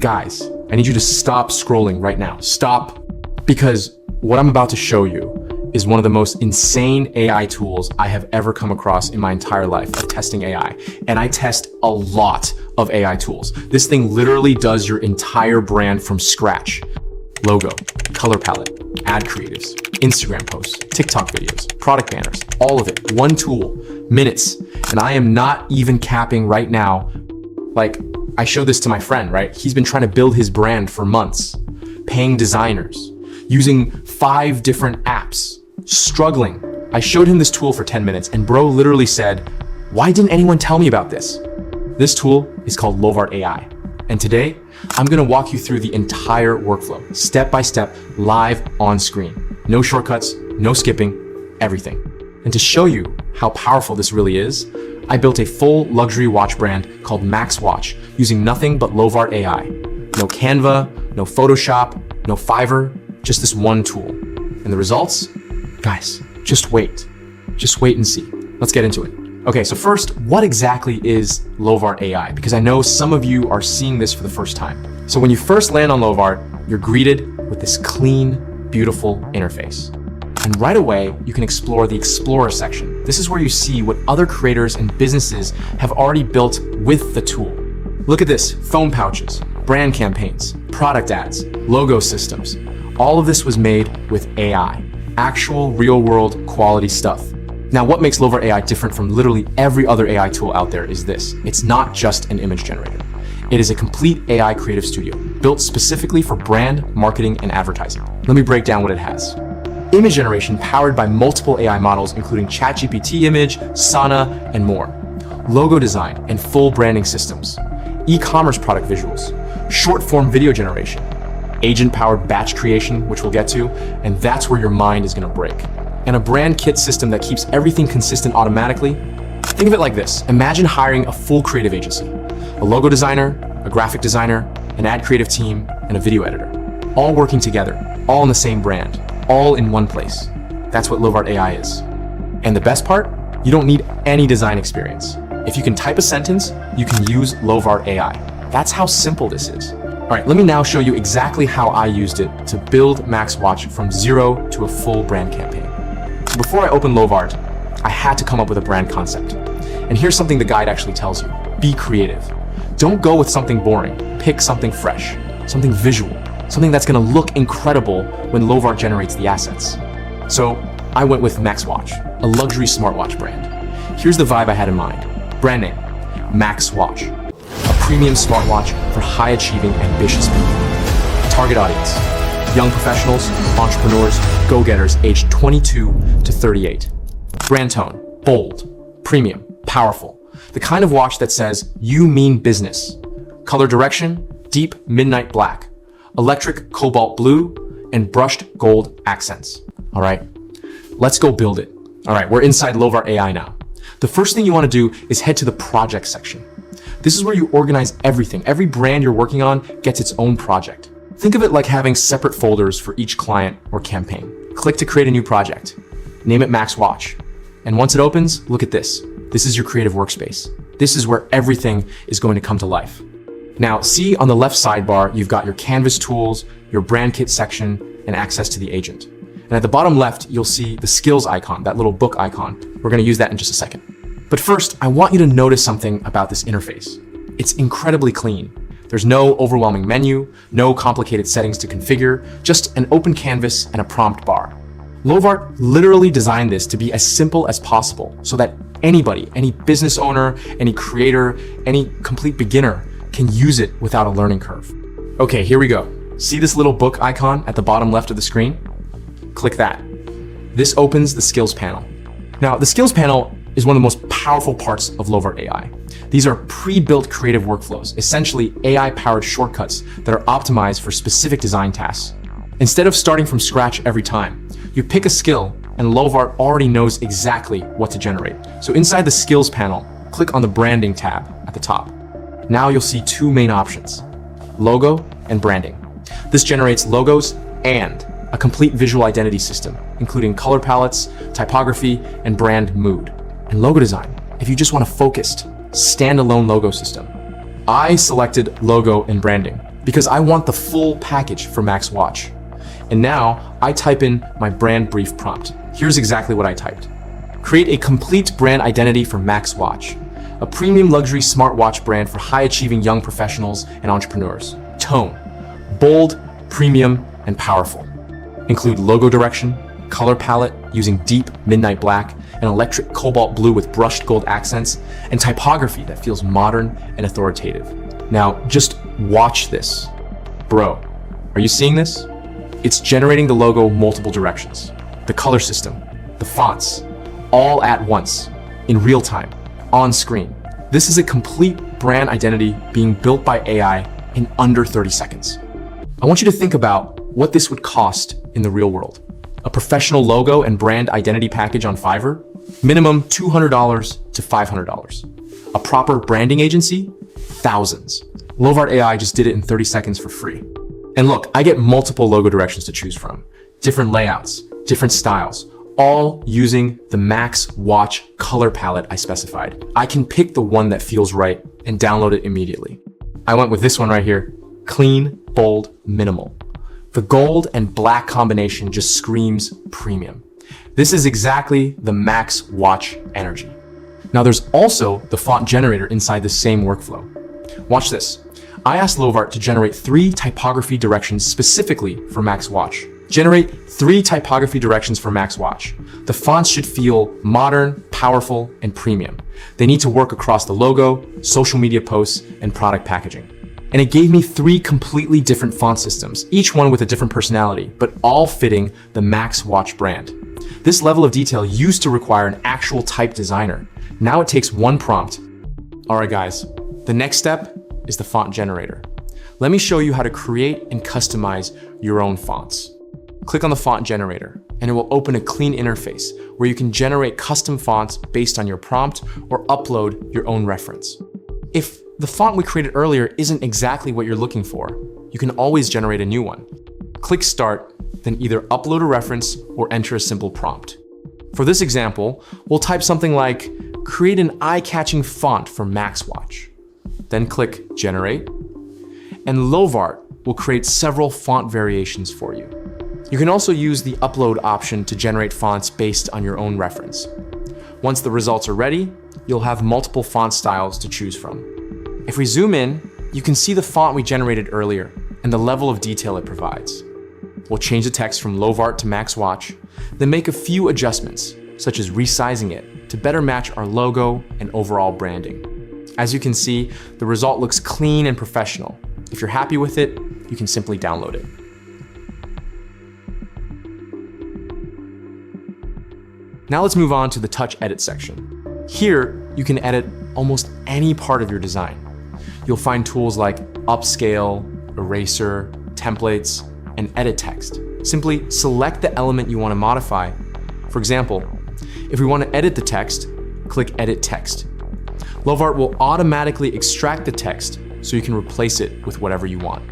guys, I need you to stop scrolling right now. Stop, because what I'm about to show you is one of the most insane AI tools I have ever come across in my entire life of testing AI. And I test a lot of AI tools. This thing literally does your entire brand from scratch. Logo, color palette, ad creatives, Instagram posts, TikTok videos, product banners, all of it. One tool, minutes. And I am not even capping right now. Like, I showed this to my friend, right? He's been trying to build his brand for months, paying designers, using 5 different apps, struggling. I showed him this tool for 10 minutes and bro literally said, "Why didn't anyone tell me about this?" This tool is called Lovart AI. And today, I'm gonna walk you through the entire workflow, step by step, live on screen. No shortcuts, no skipping, everything. And to show you how powerful this really is, I built a full luxury watch brand called Max Watch using nothing but Lovart AI. No Canva, no Photoshop, no Fiverr, just this one tool. And the results? Guys, just wait and see. Let's get into it. Okay, so first, what exactly is Lovart AI? Because I know some of you are seeing this for the first time. So when you first land on Lovart, you're greeted with this clean, beautiful interface. And right away, you can explore the Explorer section. This is where you see what other creators and businesses have already built with the tool. Look at this, phone pouches, brand campaigns, product ads, logo systems. All of this was made with AI, actual real-world quality stuff. Now, what makes Lovart AI different from literally every other AI tool out there is this. It's not just an image generator. It is a complete AI creative studio built specifically for brand, marketing, and advertising. Let me break down what it has. Image generation powered by multiple AI models, including ChatGPT image, Sana, and more. Logo design and full branding systems. E-commerce product visuals. Short-form video generation. Agent-powered batch creation, which we'll get to, and that's where your mind is gonna break. And a brand kit system that keeps everything consistent automatically. Think of it like this. Imagine hiring a full creative agency, a logo designer, a graphic designer, an ad creative team, and a video editor, all working together, all in the same brand, all in one place. That's what Lovart AI is. And the best part, you don't need any design experience. If you can type a sentence, you can use Lovart AI. That's how simple this is. All right, let me now show you exactly how I used it to build Max Watch from zero to a full brand campaign. So before I opened Lovart, I had to come up with a brand concept. And here's something the guide actually tells you. Be creative. Don't go with something boring. Pick something fresh, something visual, something that's gonna look incredible when Lovart generates the assets. So I went with Max Watch, a luxury smartwatch brand. Here's the vibe I had in mind. Brand name, Max Watch. A premium smartwatch for high-achieving, ambitious people. Target audience, young professionals, entrepreneurs, go-getters aged 22 to 38. Brand tone, bold, premium, powerful. The kind of watch that says, you mean business. Color direction, deep midnight black. Electric cobalt blue, and brushed gold accents. All right, let's go build it. All right, we're inside Lovart AI now. The first thing you wanna do is head to the project section. This is where you organize everything. Every brand you're working on gets its own project. Think of it like having separate folders for each client or campaign. Click to create a new project. Name it Max Watch. And once it opens, look at this. This is your creative workspace. This is where everything is going to come to life. Now, see on the left sidebar, you've got your Canvas tools, your brand kit section, and access to the agent. And at the bottom left, you'll see the skills icon, that little book icon. We're gonna use that in just a second. But first, I want you to notice something about this interface. It's incredibly clean. There's no overwhelming menu, no complicated settings to configure, just an open canvas and a prompt bar. Lovart literally designed this to be as simple as possible so that anybody, any business owner, any creator, any complete beginner can use it without a learning curve. Okay, here we go. See this little book icon at the bottom left of the screen? Click that. This opens the skills panel. Now, the skills panel is one of the most powerful parts of Lovart AI. These are pre-built creative workflows, essentially AI-powered shortcuts that are optimized for specific design tasks. Instead of starting from scratch every time, you pick a skill and Lovart already knows exactly what to generate. So inside the skills panel, click on the branding tab at the top. Now you'll see 2 main options, logo and branding. This generates logos and a complete visual identity system, including color palettes, typography, and brand mood. And logo design, if you just want a focused, standalone logo system. I selected logo and branding. because I want the full package for Max Watch. And now I type in my brand brief prompt. Here's exactly what I typed. Create a complete brand identity for Max Watch, a premium luxury smartwatch brand for high-achieving young professionals and entrepreneurs. Tone, bold, premium, and powerful. Include logo direction, color palette using deep midnight black, and electric cobalt blue with brushed gold accents, and typography that feels modern and authoritative. Now, just watch this. Bro, are you seeing this? It's generating the logo multiple directions, the color system, the fonts, all at once, in real time, on screen. This is a complete brand identity being built by AI in under 30 seconds. I want you to think about what this would cost in the real world. A professional logo and brand identity package on Fiverr, minimum $200 to $500. A proper branding agency, thousands. Lovart AI just did it in 30 seconds for free. And look, I get multiple logo directions to choose from, different layouts, different styles, all using the Max Watch color palette I specified. I can pick the one that feels right and download it immediately. I went with this one right here, clean, bold, minimal. The gold and black combination just screams premium. This is exactly the Max Watch energy. Now there's also the font generator inside the same workflow. Watch this. I asked Lovart to generate 3 typography directions specifically for Max Watch. Generate 3 typography directions for Max Watch. The fonts should feel modern, powerful, and premium. They need to work across the logo, social media posts, and product packaging. And it gave me 3 completely different font systems, each one with a different personality, but all fitting the Max Watch brand. This level of detail used to require an actual type designer. Now it takes one prompt. All right, guys, the next step is the font generator. Let me show you how to create and customize your own fonts. Click on the font generator, and it will open a clean interface where you can generate custom fonts based on your prompt or upload your own reference. If the font we created earlier isn't exactly what you're looking for, you can always generate a new one. Click Start, then either upload a reference or enter a simple prompt. For this example, we'll type something like, create an eye-catching font for Max Watch. Then click Generate, and Lovart will create several font variations for you. You can also use the upload option to generate fonts based on your own reference. Once the results are ready, you'll have multiple font styles to choose from. If we zoom in, you can see the font we generated earlier and the level of detail it provides. We'll change the text from Lovart to Max Watch, then make a few adjustments, such as resizing it to better match our logo and overall branding. As you can see, the result looks clean and professional. If you're happy with it, you can simply download it. Now let's move on to the touch edit section. Here, you can edit almost any part of your design. You'll find tools like upscale, eraser, templates, and edit text. Simply select the element you want to modify. For example, if we want to edit the text, click Edit Text. Lovart will automatically extract the text so you can replace it with whatever you want.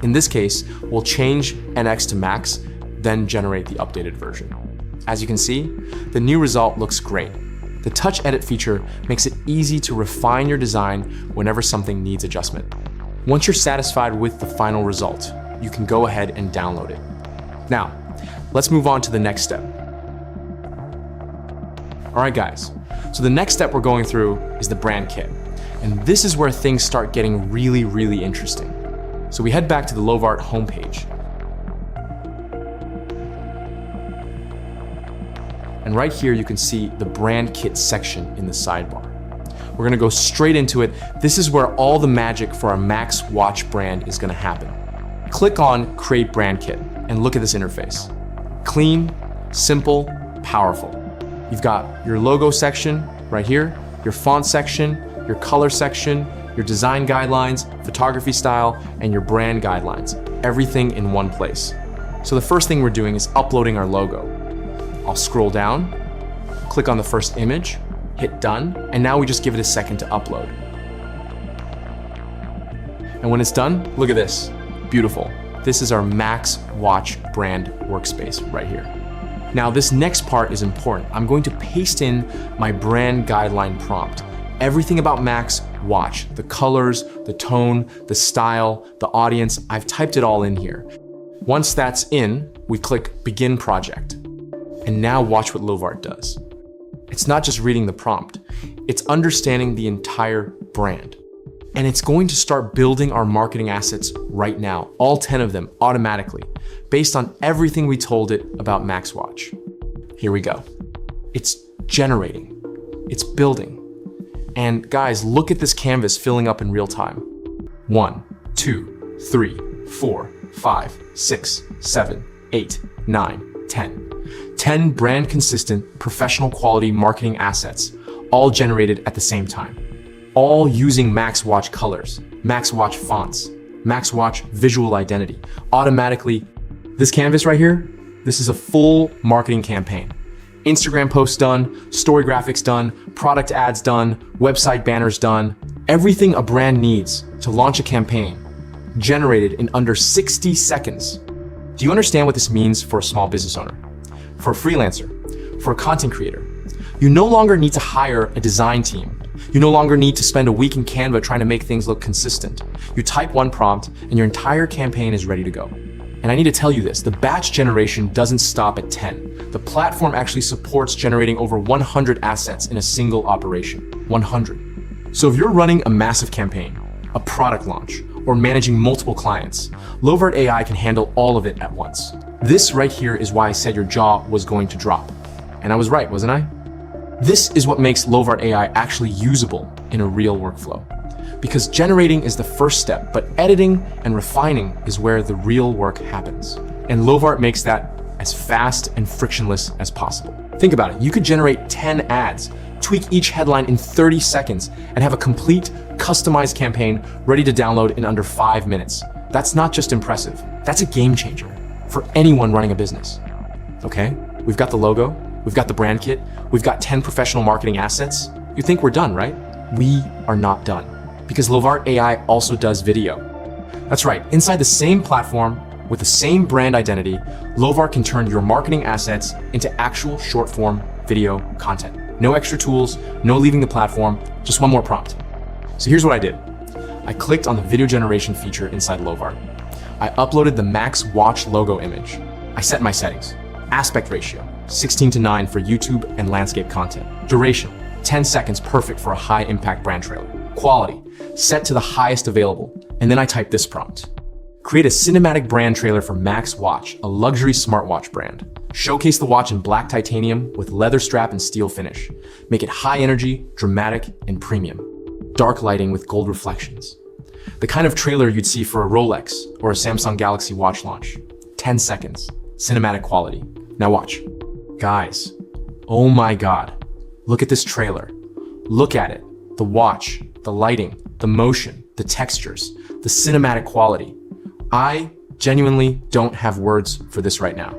In this case, we'll change NX to Max, then generate the updated version. As you can see, the new result looks great. The touch edit feature makes it easy to refine your design whenever something needs adjustment. Once you're satisfied with the final result, you can go ahead and download it. Now, let's move on to the next step. All right, guys, so the next step we're going through is the brand kit. And this is where things start getting really, really interesting. So we head back to the Lovart homepage. And right here, you can see the brand kit section in the sidebar. We're gonna go straight into it. This is where all the magic for our Max Watch brand is gonna happen. Click on Create Brand Kit and look at this interface. Clean, simple, powerful. You've got your logo section right here, your font section, your color section, your design guidelines, photography style, and your brand guidelines. Everything in one place. So the first thing we're doing is uploading our logo. I'll scroll down, click on the first image, hit done, and now we just give it a second to upload. And when it's done, look at this, beautiful. This is our Max Watch brand workspace right here. Now this next part is important. I'm going to paste in my brand guideline prompt. everything about Max Watch, the colors, the tone, the style, the audience, I've typed it all in here. Once that's in, we click Begin Project. And now watch what Lovart does. It's not just reading the prompt, it's understanding the entire brand. And it's going to start building our marketing assets right now, all 10 of them automatically, based on everything we told it about Max Watch. Here we go. It's generating, it's building. And guys, look at this canvas filling up in real time. 1, 2, 3, 4, 5, 6, 7, 8, 9, 10. 10 brand consistent, professional quality marketing assets, all generated at the same time. All using Max Watch colors, Max Watch fonts, Max Watch visual identity. Automatically, this canvas right here, this is a full marketing campaign. Instagram posts done, story graphics done, product ads done, website banners done. Everything a brand needs to launch a campaign, generated in under 60 seconds. Do you understand what this means for a small business owner? For a freelancer? For a content creator? You no longer need to hire a design team. You no longer need to spend a week in Canva trying to make things look consistent. You type one prompt and your entire campaign is ready to go. And I need to tell you this, the batch generation doesn't stop at 10. The platform actually supports generating over 100 assets in a single operation. 100. So if you're running a massive campaign, a product launch, or managing multiple clients, Lovart AI can handle all of it at once. This right here is why I said your jaw was going to drop. And I was right, wasn't I? This is what makes Lovart AI actually usable in a real workflow. Because generating is the first step, but editing and refining is where the real work happens. And Lovart makes that as fast and frictionless as possible. Think about it, you could generate 10 ads, tweak each headline in 30 seconds, and have a complete, customized campaign ready to download in under 5 minutes. That's not just impressive, that's a game changer for anyone running a business. Okay, we've got the logo, we've got the brand kit, we've got 10 professional marketing assets. You think we're done, right? We are not done. Because Lovart AI also does video. That's right, inside the same platform, with the same brand identity, Lovart can turn your marketing assets into actual short-form video content. No extra tools, no leaving the platform, just one more prompt. So here's what I did. I clicked on the video generation feature inside Lovart. I uploaded the Max Watch logo image. I set my settings. Aspect ratio, 16:9 for YouTube and landscape content. Duration, 10 seconds, perfect for a high-impact brand trailer. Quality, set to the highest available. And then I typed this prompt. Create a cinematic brand trailer for Max Watch, a luxury smartwatch brand. Showcase the watch in black titanium with leather strap and steel finish. Make it high energy, dramatic, and premium. Dark lighting with gold reflections. The kind of trailer you'd see for a Rolex or a Samsung Galaxy Watch launch. 10 seconds, cinematic quality. Now watch. Guys, oh my God, look at this trailer. Look at it, the watch, the lighting, the motion, the textures, the cinematic quality. I genuinely don't have words for this right now.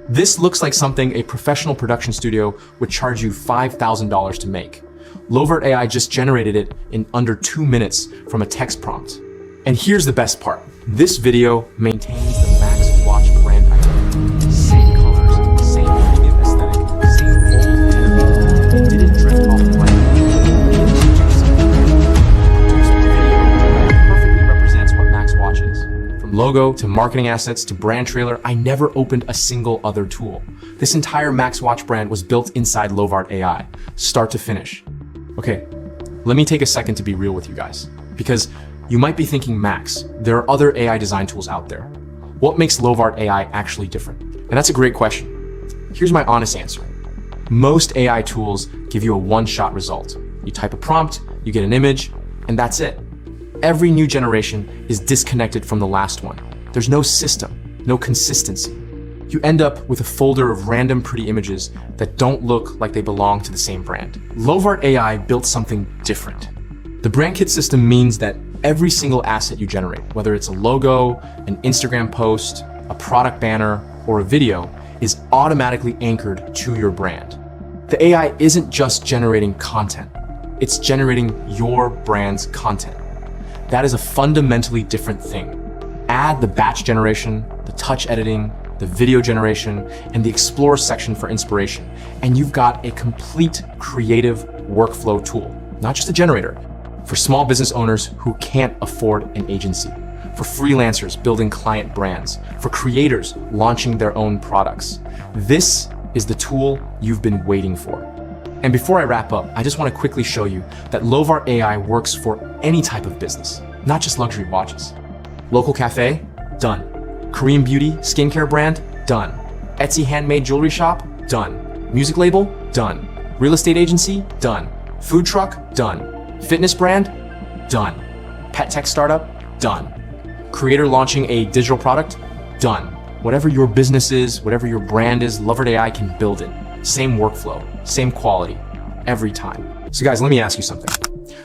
This looks like something a professional production studio would charge you $5,000 to make. Lovart AI just generated it in under 2 minutes from a text prompt. And here's the best part. This video maintains the Max Watch brand identity. Same colors, same premium aesthetic, same bold energy. It didn't drift off the brand. Perfectly represents what Max Watch is. From logo to marketing assets to brand trailer, I never opened a single other tool. This entire Max Watch brand was built inside Lovart AI, start to finish. Okay, let me take a second to be real with you guys, because you might be thinking, Max, there are other AI design tools out there. What makes Lovart AI actually different? And that's a great question. Here's my honest answer. Most AI tools give you a one-shot result. You type a prompt, you get an image, and that's it. Every new generation is disconnected from the last one. There's no system, no consistency. You end up with a folder of random pretty images that don't look like they belong to the same brand. Lovart AI built something different. The brand kit system means that every single asset you generate, whether it's a logo, an Instagram post, a product banner, or a video, is automatically anchored to your brand. The AI isn't just generating content, it's generating your brand's content. That is a fundamentally different thing. Add the batch generation, the touch editing, the video generation, and the explore section for inspiration, and you've got a complete creative workflow tool. not just a generator, for small business owners who can't afford an agency, for freelancers building client brands, for creators launching their own products. This is the tool you've been waiting for. And before I wrap up, I just want to quickly show you that Lovart AI works for any type of business, not just luxury watches. Local cafe? Done. Korean beauty, skincare brand? Done. Etsy handmade jewelry shop? Done. Music label? Done. Real estate agency? Done. Food truck? Done. Fitness brand? Done. Pet tech startup? Done. Creator launching a digital product? Done. Whatever your business is, whatever your brand is, Lovart AI can build it. Same workflow, same quality, every time. So guys, let me ask you something.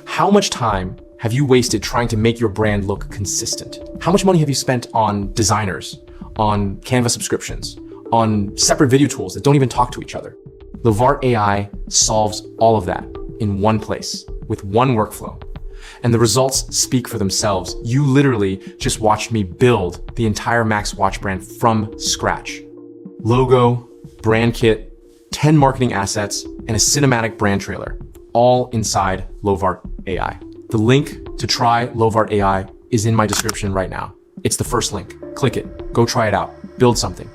How much time have you wasted trying to make your brand look consistent? How much money have you spent on designers, on Canva subscriptions, on separate video tools that don't even talk to each other? Lovart AI solves all of that in one place with one workflow. And the results speak for themselves. You literally just watched me build the entire Max watch brand from scratch. Logo, brand kit, 10 marketing assets, and a cinematic brand trailer, all inside Lovart AI. The link to try Lovart AI is in my description right now. It's the first link. Click it, go try it out, build something.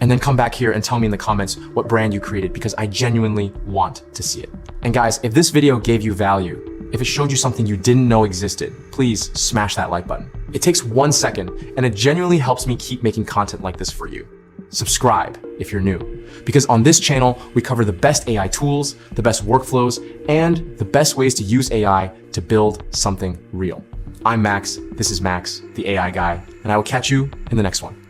And then come back here and tell me in the comments what brand you created, because I genuinely want to see it. And guys, if this video gave you value, if it showed you something you didn't know existed, please smash that like button. It takes 1 second and it genuinely helps me keep making content like this for you. Subscribe if you're new, because on this channel, we cover the best AI tools, the best workflows, and the best ways to use AI to build something real. I'm Max, this is Max, the AI guy, and I will catch you in the next one.